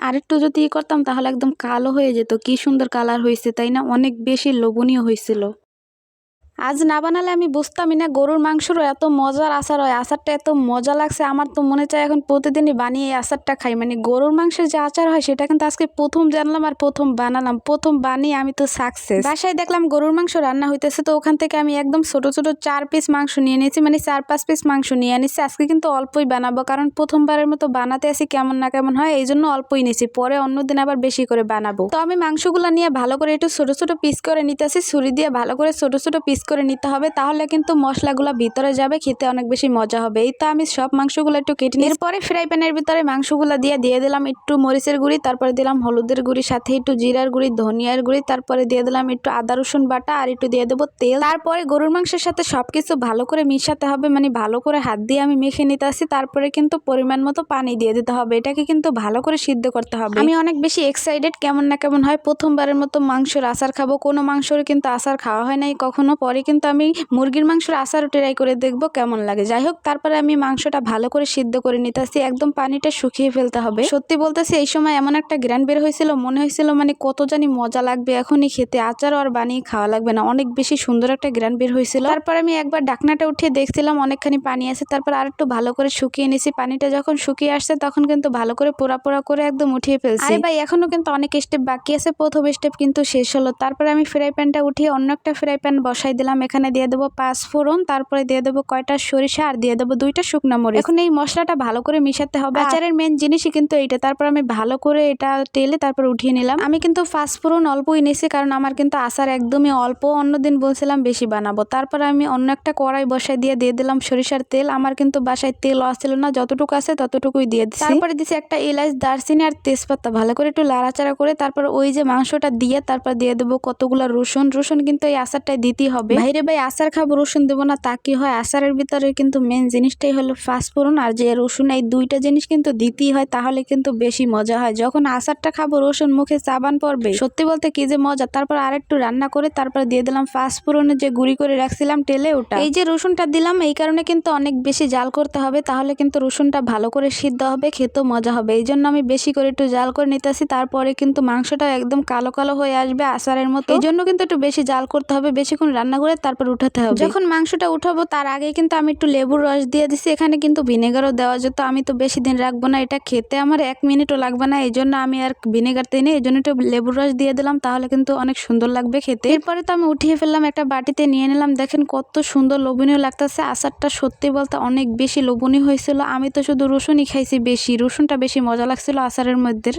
আরেকটু যদি করতাম তাহলে একদম কালো হয়ে যেত। কি সুন্দর কালার হয়েছে তাই না? অনেক বেশি লোভনীয় হয়েছিল। আজ না বানালে আমি বুঝতামই না গরুর মাংসেরও এত মজার আচার হয়। আচারটা এত মজা লাগছে, আমার তো মনে চায় এখন প্রতিদিনই বানিয়ে এই আচারটা খাই। মানে গরুর মাংসের যে আচার হয় সেটা কিন্তু আজকে প্রথম জানলাম আর প্রথম বানালাম। প্রথম বানিয়ে আমি তো সাকসেস। বাসায় দেখলাম গরুর মাংস রান্না হইতেছে, তো ওখান থেকে আমি একদম ছোট ছোট 4 পিস মাংস নিয়ে নিয়েছি, মানে 4-5 পিস মাংস নিয়ে নিচ্ছি। আজকে কিন্তু অল্পই বানাবো, কারণ প্রথমবারের মতো বানাতে আসি কেমন না কেমন হয়, এই জন্য অল্পই নিয়েছি। পরে অন্যদিন আবার বেশি করে বানাবো। তো আমি মাংসগুলো নিয়ে ভালো করে একটু ছোট ছোট পিস করে নিতেছি। ছুরি দিয়ে ভালো করে ছোট ছোট পিস করে নিতে হবে, তাহলে কিন্তু মশলাগুলো ভিতরে যাবে, খেতে অনেক বেশি মজা হবে। এই তো আমি সব মাংসগুলো একটু কেটে নিই। এরপরে ফ্রাই প্যানের ভিতরে মাংসগুলো দিয়ে দিলাম একটু মরিচের গুঁড়ি, তারপরে দিলাম হলুদের গুঁড়ি, সাথে একটু জিরার গুঁড়ি, ধনিয়ার গুঁড়ি, তারপরে দিয়ে দিলাম একটু আদা রসুন বাটা, আর একটু দিয়ে দেবো তেল। তারপরে গরুর মাংসের সাথে সবকিছু ভালো করে মিশাতে হবে, মানে ভালো করে হাত দিয়ে আমি মেখে নিতে আসি। তারপরে কিন্তু পরিমাণ মতো পানি দিয়ে দিতে হবে। এটাকে কিন্তু ভালো করে সিদ্ধ করতে হবে। আমি অনেক বেশি এক্সাইটেড, কেমন না কেমন হয়। প্রথমবারের মতো মাংসের আচার খাবো। কোনো মাংসের কিন্তু আচার খাওয়া হয় নাই কখনো। পরে কিন্তু আমি মুরগির মাংসের আচারও ট্রাই করে দেখবো কেমন লাগে। যাই হোক, তারপরে আমি মাংসটা ভালো করে সিদ্ধ করে নিতেছি। একদম পানিটা শুকিয়ে ফেলতে হবে। সত্যি বলতেছি, এই সময় এমন একটা গ্রান বের হয়েছিল, মনে হয়েছিল মানে কত জানি মজা লাগবে এখনই খেতে। আচারও আর বানিয়ে খাওয়া লাগবে না, অনেক বেশি সুন্দর একটা গ্রান বের হয়েছিল। তারপর আমি একবার ঢাকনাটা উঠিয়ে দেখছিলাম অনেকখানি পানি আছে। তারপর আর একটু ভালো করে শুকিয়ে নিছি। পানিটা যখন শুকিয়ে আসছে তখন কিন্তু ভালো করে পোড়া পোড়া করে একদম উঠিয়ে ফেলছি। আরে ভাই, এখনো কিন্তু অনেক স্টেপ বাকি আছে। প্রথম স্টেপ কিন্তু শেষ হলো। তারপরে আমি ফ্রাই প্যানটা উঠিয়ে অন্য একটা ফ্রাই প্যান বসাই দিলাম। এখানে দিয়ে দেবো 5 ফোড়ন, তারপরে দিয়ে দেবো কয়টা সরিষা, আর দিয়ে দেবো 2টা শুকনো মরিচ। এখন এই মশলাটা ভালো করে মিশাতে হবে। আচারের মেন জিনিসই কিন্তু এইটা। তারপর আমি ভালো করে এটা তেলে তারপর উঠিয়ে নিলাম। আমি কিন্তু 5 ফোড়ন অল্পই নিয়েছি, কারণ আমার কিন্তু আচার একদমই অল্প। অন্যদিন বলছিলাম বেশি বানাবো। তারপর আমি অন্য একটা কড়াই বসাই দিয়ে দিলাম সরিষার তেল। আমার কিন্তু বাসায় তেল আসছিল না, যতটুকু আছে ততটুকুই দিয়ে দিচ্ছি। তারপরে দিচ্ছি একটা এলাচ, দারচিনি আর তেজপাতা। ভালো করে একটু লাড়াচাড়া করে তারপর ওই যে মাংসটা দিয়ে তারপর দিয়ে দেবো কতগুলো রসুন। রসুন কিন্তু এই আচারটাই দিতেই হবে। ভাইরে ভাই, আচার খাবো রসুন দেবো না তা কি হয়? আচারের ভিতরে কিন্তু মেন জিনিসটাই হলো 5 ফোড়ন আর যে রসুন, এই 2টা জিনিস কিন্তু দিতেই হয়, তাহলে কিন্তু বেশি মজা হয়। যখন আচারটা খাবো রসুন মুখে চাবান পড়বে, সত্যি বলতে কি যে মজা। তারপর আরেকটু রান্না করে তারপর দিয়ে দিলাম 5 ফোড়নের যে গুঁড়ি করে রাখছিলাম তেলে ওটা। এই যে রসুনটা দিলাম এই কারণে কিন্তু অনেক বেশি জাল করতে হবে, তাহলে কিন্তু রসুনটা ভালো করে সিদ্ধ হবে, খেতেও মজা হবে। এই জন্য আমি বেশি করে একটু জাল করে নিতেছি। তারপরে কিন্তু মাংসটা একদম কালো কালো হয়ে আসবে আচারের মতো। এই জন্য কিন্তু একটু বেশি জাল করতে হবে, বেশিক্ষণ রান্না করে তারপর উঠাতে হবে। যখন মাংসটা উঠাবো তার আগে কিন্তু আমি একটু লেবুর রস দিয়ে দিছি। এখানে কিন্তু ভিনেগারও দেওয়া যেত, আমি তো বেশি দিন রাখবো না। এটা খেতে আমার 1 মিনিটও লাগবে না, এই জন্য আমি আর ভিনেগার দিই না। এই জন্য একটু লেবুর রস দিয়ে দিলাম, তাহলে কিন্তু অনেক সুন্দর লাগবে খেতে। এরপরে তো আমি উঠিয়ে ফেললাম, একটা বাটিতে নিয়ে নিলাম। দেখেন কত সুন্দর লোভনীয় লাগতেছে আচারটা। সত্যি বলতে অনেক বেশি লোভনীয় হয়েছিল। আমি তো শুধু রসুনই খাইছি বেশি, রসুনটা বেশি মজা লাগছিল আচারের মধ্যে।